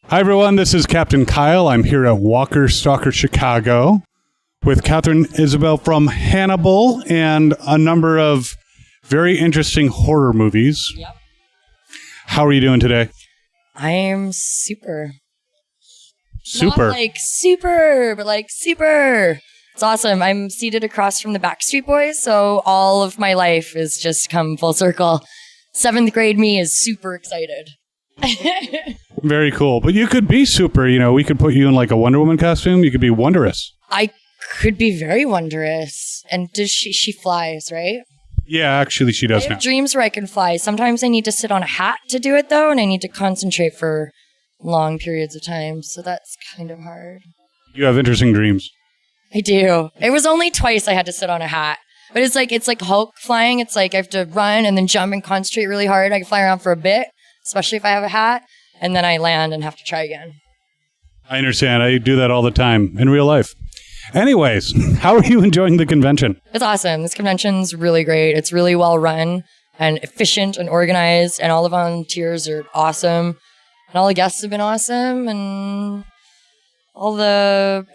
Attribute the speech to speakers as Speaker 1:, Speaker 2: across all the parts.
Speaker 1: Hi, everyone. This is Captain Kyle. I'm here at Walker Stalker Chicago with Katharine Isabelle from Hannibal and a number of very interesting horror movies.
Speaker 2: Yep.
Speaker 1: How are you doing today?
Speaker 2: I am super.
Speaker 1: Super.
Speaker 2: Not like super, but like super. It's awesome. I'm seated across from the Backstreet Boys, so all of my life is just come full circle. 7th grade me is super excited.
Speaker 1: Very cool. But you could be super. You know, we could put you in like a Wonder Woman costume. You could be wondrous.
Speaker 2: I could be very wondrous. And does she flies, right?
Speaker 1: Yeah, actually, she does
Speaker 2: I
Speaker 1: now.
Speaker 2: have dreams where I can fly. Sometimes I need to sit on a hat to do it, though, and I need to concentrate for long periods of time. So that's kind of hard.
Speaker 1: You have interesting dreams.
Speaker 2: I do. It was only twice I had to sit on a hat. But it's like Hulk flying. It's like I have to run and then jump and concentrate really hard. I can fly around for a bit, especially if I have a hat, and then I land and have to try again.
Speaker 1: I understand. I do that all the time in real life. Anyways, how are you enjoying the convention?
Speaker 2: It's awesome. This convention's really great. It's really well run and efficient and organized, and all the volunteers are awesome. And all the guests have been awesome, and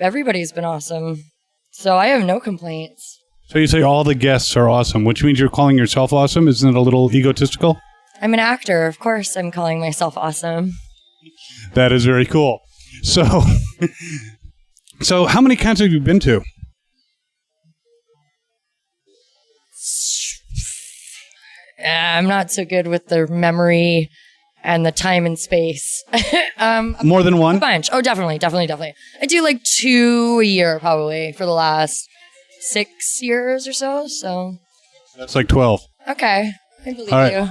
Speaker 2: everybody's been awesome. So I have no complaints.
Speaker 1: So you say all the guests are awesome, which means you're calling yourself awesome? Isn't it a little egotistical?
Speaker 2: I'm an actor. Of course I'm calling myself awesome.
Speaker 1: That is very cool. So, so how many cons have you been to?
Speaker 2: I'm not so good with the memory and the time and space.
Speaker 1: More than one?
Speaker 2: A bunch. Oh, definitely. I do like 2 a year probably for the last 6 years or so. So
Speaker 1: That's like 12.
Speaker 2: okay, I believe
Speaker 1: All right.
Speaker 2: you.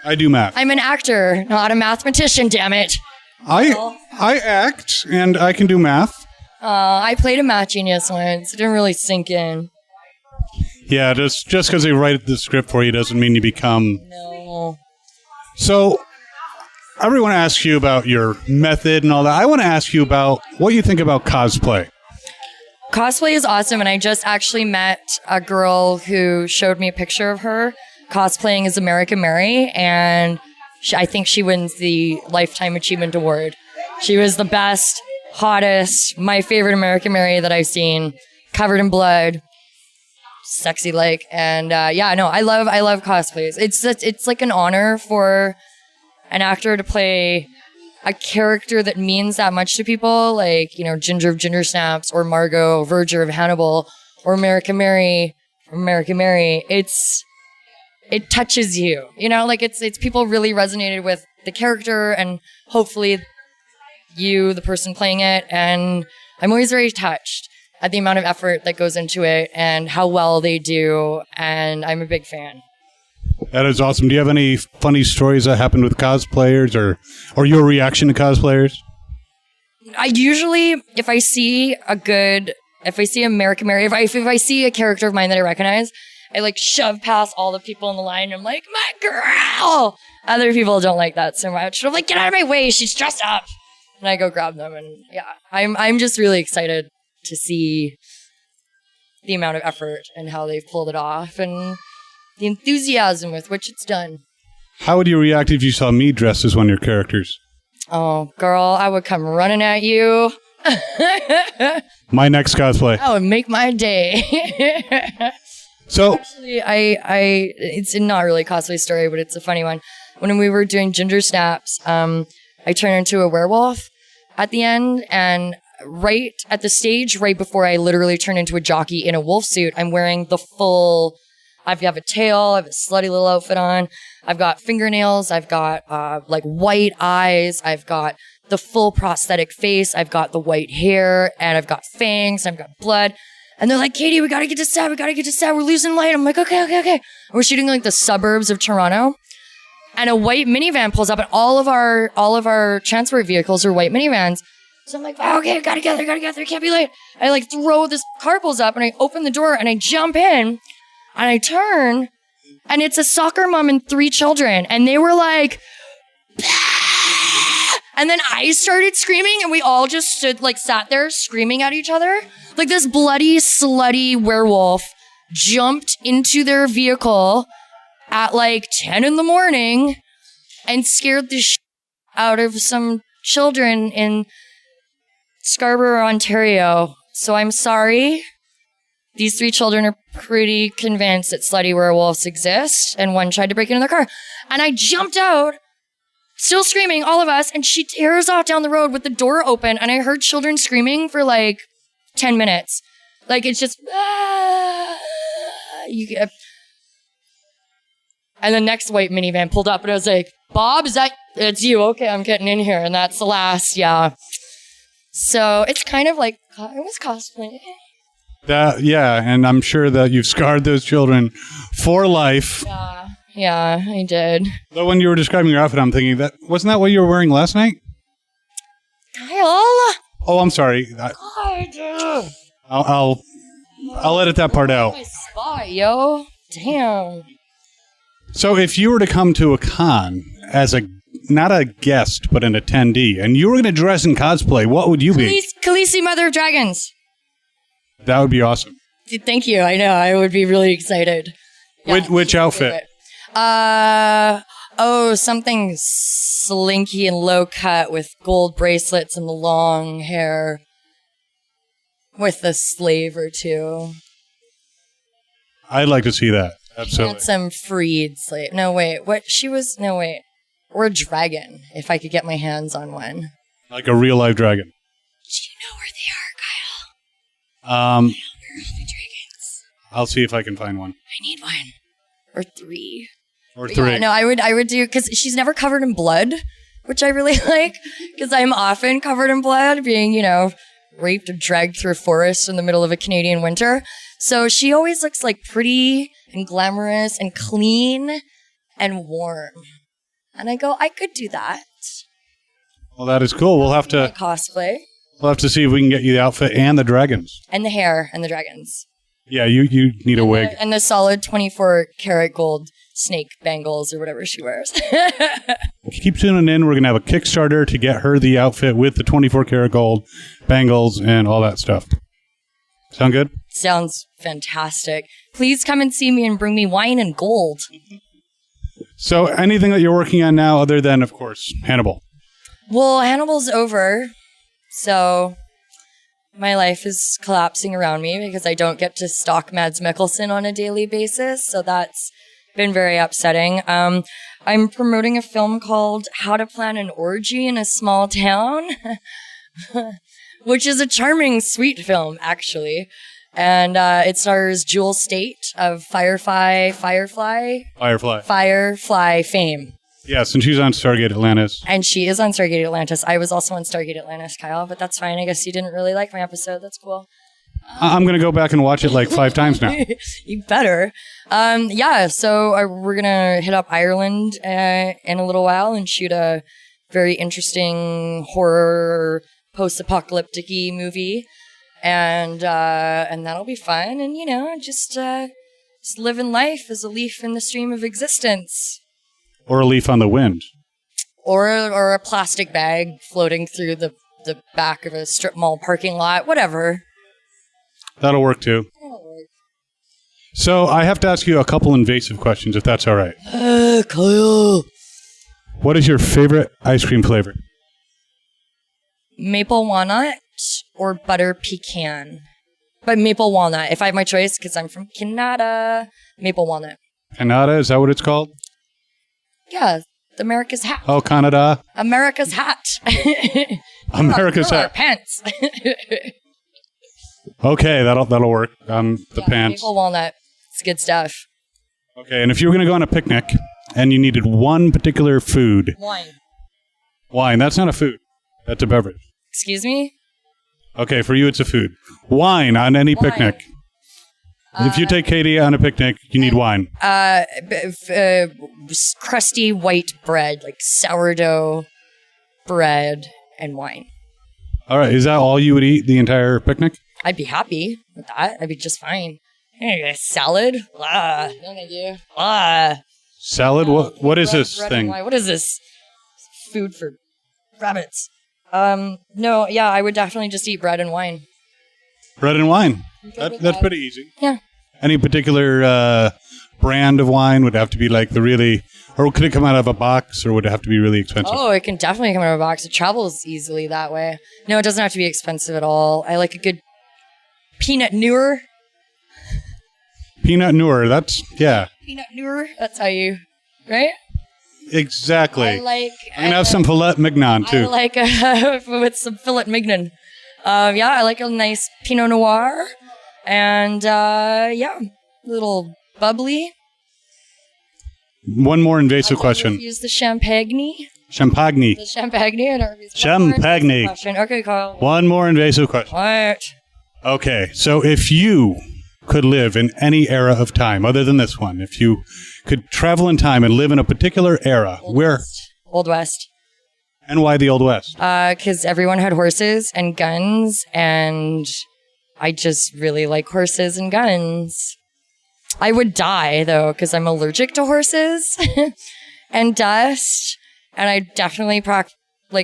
Speaker 1: I do math.
Speaker 2: I'm an actor, not a mathematician. Damn it!
Speaker 1: I act and I can do math.
Speaker 2: I played a math genius once. It didn't really sink in.
Speaker 1: Yeah, just because they write the script for you doesn't mean you become.
Speaker 2: No.
Speaker 1: So everyone asks you about your method and all that. I want to ask you about what you think about cosplay.
Speaker 2: Cosplay is awesome, and I just actually met a girl who showed me a picture of her cosplaying as America Mary, and I think she wins the Lifetime Achievement Award. She was the best, hottest, my favorite America Mary that I've seen, covered in blood, sexy like, and yeah, no, I love cosplays. It's like an honor for an actor to play a character that means that much to people, like, you know, Ginger of Ginger Snaps, or Margot Verger of Hannibal, or America Mary from America Mary. It touches you, you know, like it's people really resonated with the character, and hopefully you, the person playing it, and I'm always very touched at the amount of effort that goes into it and how well they do, and I'm a big fan.
Speaker 1: That is awesome. Do you have any funny stories that happened with cosplayers or your reaction to cosplayers?
Speaker 2: I usually, if I see American Mary, if I see a character of mine that I recognize, I like shove past all the people in the line. And I'm like, my girl. Other people don't like that so much. I'm like, get out of my way. She's dressed up. And I go grab them. And yeah, I'm just really excited to see the amount of effort and how they've pulled it off, and the enthusiasm with which it's done.
Speaker 1: How would you react if you saw me dressed as one of your characters?
Speaker 2: Oh, girl, I would come running at you.
Speaker 1: My next cosplay.
Speaker 2: That would make my day.
Speaker 1: So
Speaker 2: Actually, it's not really a cosplay story, but it's a funny one. When we were doing Ginger Snaps, I turned into a werewolf at the end, and right at the stage, right before I literally turned into a jockey in a wolf suit, I'm wearing the full, I have a tail, I have a slutty little outfit on, I've got fingernails, I've got like white eyes, I've got the full prosthetic face, I've got the white hair, and I've got fangs, I've got blood. And they're like, Katie, we gotta get to set, we're losing light. I'm like, okay. And we're shooting like the suburbs of Toronto. And a white minivan pulls up, and all of our transport vehicles are white minivans. So I'm like, oh, okay, gotta get there, can't be late. I like throw this car pulls up, and I open the door, and I jump in, and I turn, and it's a soccer mom and 3 children. And they were like, bah! And then I started screaming, and we all just sat there screaming at each other. Like this bloody, slutty werewolf jumped into their vehicle at like 10 in the morning and scared the shit out of some children in Scarborough, Ontario. So I'm sorry. These 3 children are pretty convinced that slutty werewolves exist, and one tried to break into their car. And I jumped out, still screaming, all of us, and she tears off down the road with the door open, and I heard children screaming for like 10 minutes. Like, it's just... And the next white minivan pulled up, and I was like, Bob, it's you? Okay, I'm getting in here. And that's the last, yeah. So it's kind of like, it was cosplay.
Speaker 1: Yeah, and I'm sure that you've scarred those children for life.
Speaker 2: Yeah, I did.
Speaker 1: Though when you were describing your outfit, I'm thinking wasn't that what you were wearing last night?
Speaker 2: Kyle!
Speaker 1: Oh, I'm sorry. I'll edit that part out.
Speaker 2: My spot, yo. Damn.
Speaker 1: So if you were to come to a con as not a guest, but an attendee, and you were going to dress in cosplay, what would you be?
Speaker 2: Khaleesi, Mother of Dragons.
Speaker 1: That would be awesome.
Speaker 2: Thank you. I know. I would be really excited. Yeah,
Speaker 1: which outfit?
Speaker 2: Something slinky and low cut with gold bracelets and the long hair with a slave or two.
Speaker 1: I'd like to see that. Absolutely.
Speaker 2: Handsome freed slave. No, wait. Or a dragon, if I could get my hands on one.
Speaker 1: Like a real life dragon.
Speaker 2: Do you know where they are, Kyle?
Speaker 1: Where
Speaker 2: are the dragons?
Speaker 1: I'll see if I can find one.
Speaker 2: I need one. Or 3.
Speaker 1: Or 3.
Speaker 2: Yeah, no, I would do, because she's never covered in blood, which I really like, because I'm often covered in blood, being, raped or dragged through a forest in the middle of a Canadian winter. So she always looks like pretty and glamorous and clean and warm. And I go, I could do that.
Speaker 1: Well, that is cool. We'll have to
Speaker 2: cosplay.
Speaker 1: We'll have to see if we can get you the outfit and the dragons.
Speaker 2: And the hair and the dragons.
Speaker 1: Yeah, you need a wig.
Speaker 2: And the solid 24 karat gold snake bangles or whatever she wears.
Speaker 1: Keep tuning in. We're going to have a Kickstarter to get her the outfit with the 24 karat gold bangles and all that stuff. Sound good?
Speaker 2: Sounds fantastic. Please come and see me and bring me wine and gold.
Speaker 1: So anything that you're working on now other than, of course, Hannibal?
Speaker 2: Well, Hannibal's over. So my life is collapsing around me because I don't get to stalk Mads Mikkelsen on a daily basis. So that's been very upsetting. I'm promoting a film called How to Plan an Orgy in a Small Town, which is a charming, sweet film, actually. And it stars Jewel State of Firefly fame.
Speaker 1: Yes, and she's on Stargate Atlantis.
Speaker 2: And she is on Stargate Atlantis. I was also on Stargate Atlantis, Kyle, but that's fine. I guess you didn't really like my episode. That's cool.
Speaker 1: I'm going to go back and watch it like 5 times now.
Speaker 2: You better. So we're going to hit up Ireland in a little while and shoot a very interesting horror post-apocalyptic-y movie. And that'll be fun. And, just living life as a leaf in the stream of existence.
Speaker 1: Or a leaf on the wind.
Speaker 2: Or a plastic bag floating through the back of a strip mall parking lot. Whatever.
Speaker 1: That'll work, too. So I have to ask you a couple invasive questions, if that's all right.
Speaker 2: Kyle.
Speaker 1: What is your favorite ice cream flavor?
Speaker 2: Maple walnut or butter pecan. But maple walnut, if I have my choice, because I'm from Canada. Maple walnut.
Speaker 1: Canada, is that what it's called?
Speaker 2: Yeah, America's hat.
Speaker 1: Oh, Canada.
Speaker 2: America's hat.
Speaker 1: America's hat.
Speaker 2: Pants.
Speaker 1: Okay, that'll work. The pants.
Speaker 2: Maple walnut. It's good stuff.
Speaker 1: Okay, and if you were going to go on a picnic and you needed one particular food. Wine, that's not a food. That's a beverage.
Speaker 2: Excuse me?
Speaker 1: Okay, for you it's a food. Wine on any picnic. If you take Katie on a picnic, you need wine.
Speaker 2: Crusty white bread, like sourdough bread and wine.
Speaker 1: All right, is that all you would eat the entire picnic?
Speaker 2: I'd be happy with that. I'd be just fine. Salad?
Speaker 1: Salad? What is this thing?
Speaker 2: What is this? Food for rabbits. No, yeah, I would definitely just eat bread and wine.
Speaker 1: Bread and wine. That's pretty easy.
Speaker 2: Yeah.
Speaker 1: Any particular brand of wine? Would it have to be like the really, or could it come out of a box, or would it have to be really expensive?
Speaker 2: Oh, it can definitely come out of a box. It travels easily that way. No, it doesn't have to be expensive at all. I like a good Pinot Noir.
Speaker 1: Pinot Noir, that's, yeah.
Speaker 2: Pinot Noir, that's how you, right?
Speaker 1: Exactly.
Speaker 2: I like...
Speaker 1: I'm going to have some filet mignon, too.
Speaker 2: I like with some filet mignon. Yeah, I like a nice Pinot Noir. And, yeah, a little bubbly.
Speaker 1: One more invasive question.
Speaker 2: Use the champagne.
Speaker 1: Champagne.
Speaker 2: The champagne. I don't use
Speaker 1: Champagne.
Speaker 2: Okay, Kyle.
Speaker 1: One more invasive question.
Speaker 2: What?
Speaker 1: Okay, so if you could live in any era of time other than this one, if you could travel in time and live in a particular era, where?
Speaker 2: Old West.
Speaker 1: And why the Old West?
Speaker 2: Because everyone had horses and guns, and I just really like horses and guns. I would die, though, because I'm allergic to horses and dust, and I definitely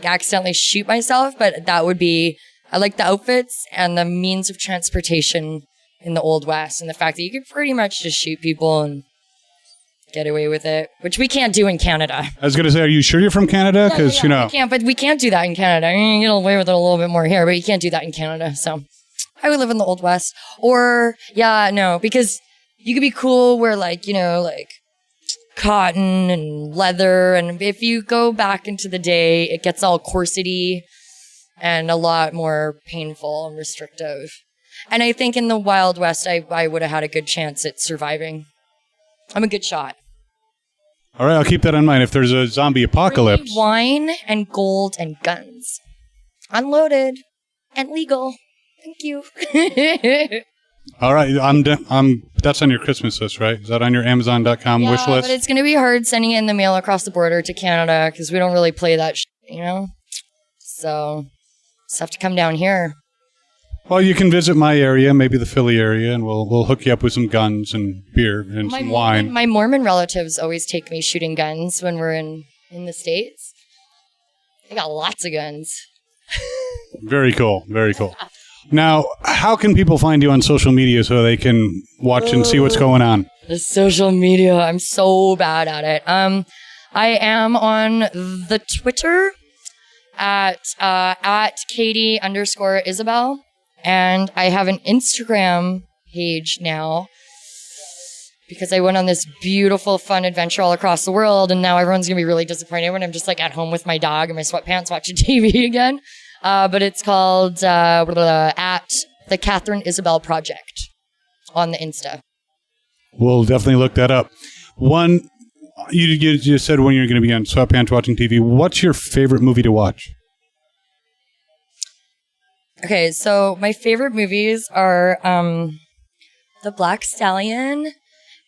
Speaker 2: accidentally shoot myself, but that would be... I like the outfits and the means of transportation in the Old West, and the fact that you could pretty much just shoot people and get away with it, which we can't do in Canada.
Speaker 1: I was going to say, are you sure you're from Canada? Because,
Speaker 2: we can't, but we can't do that in Canada. I mean, you get away with it a little bit more here, but you can't do that in Canada. So I would live in the Old West. Or, because you could be cool where, cotton and leather, and if you go back into the day, it gets all corsety and a lot more painful and restrictive. And I think in the Wild West, I would have had a good chance at surviving. I'm a good shot.
Speaker 1: All right, I'll keep that in mind if there's a zombie apocalypse.
Speaker 2: Free wine and gold and guns. Unloaded and legal. Thank you.
Speaker 1: All right, that's on your Christmas list, right? Is that on your Amazon.com wish list?
Speaker 2: But it's going to be hard sending it in the mail across the border to Canada because we don't really play that So... just have to come down here.
Speaker 1: Well, you can visit my area, maybe the Philly area, and we'll hook you up with some guns and beer and some wine.
Speaker 2: My Mormon relatives always take me shooting guns when we're in the States. They got lots of guns.
Speaker 1: Very cool. Very cool. Now, how can people find you on social media so they can watch and see what's going on?
Speaker 2: The social media, I'm so bad at it. I am on the Twitter at Katie_Isabelle. And I have an Instagram page now because I went on this beautiful, fun adventure all across the world. And now everyone's going to be really disappointed when I'm just at home with my dog and my sweatpants watching TV again. But it's called at the Katharine Isabelle Project on the Insta.
Speaker 1: We'll definitely look that up. You just said when you're going to be on sweatpants watching TV. What's your favorite movie to watch?
Speaker 2: Okay, so my favorite movies are The Black Stallion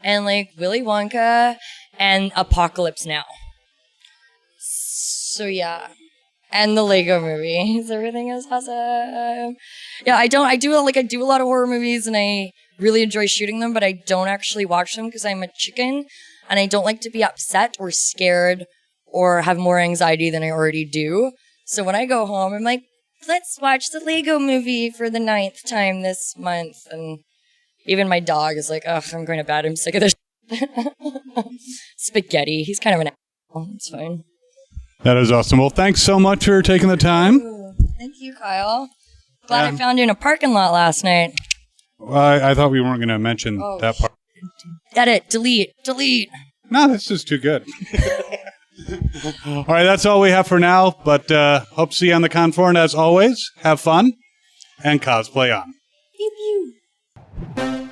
Speaker 2: and Willy Wonka and Apocalypse Now. So yeah. And the Lego movies. Everything is awesome. Yeah, I do a lot of horror movies and I really enjoy shooting them, but I don't actually watch them because I'm a chicken and I don't like to be upset or scared or have more anxiety than I already do. So when I go home, I'm like, let's watch the Lego movie for the 9th time this month. And even my dog is like, ugh, I'm going to bed. I'm sick of this. Spaghetti. He's kind of an asshole. It's fine.
Speaker 1: That is awesome. Well, thanks so much for taking the time.
Speaker 2: Ooh, thank you, Kyle. Glad I found you in a parking lot last night.
Speaker 1: Well, I thought we weren't going to mention that part.
Speaker 2: Edit. Delete.
Speaker 1: No, this is too good. All right, that's all we have for now, but hope to see you on the con floor, and as always, have fun and cosplay on.
Speaker 2: Pew pew.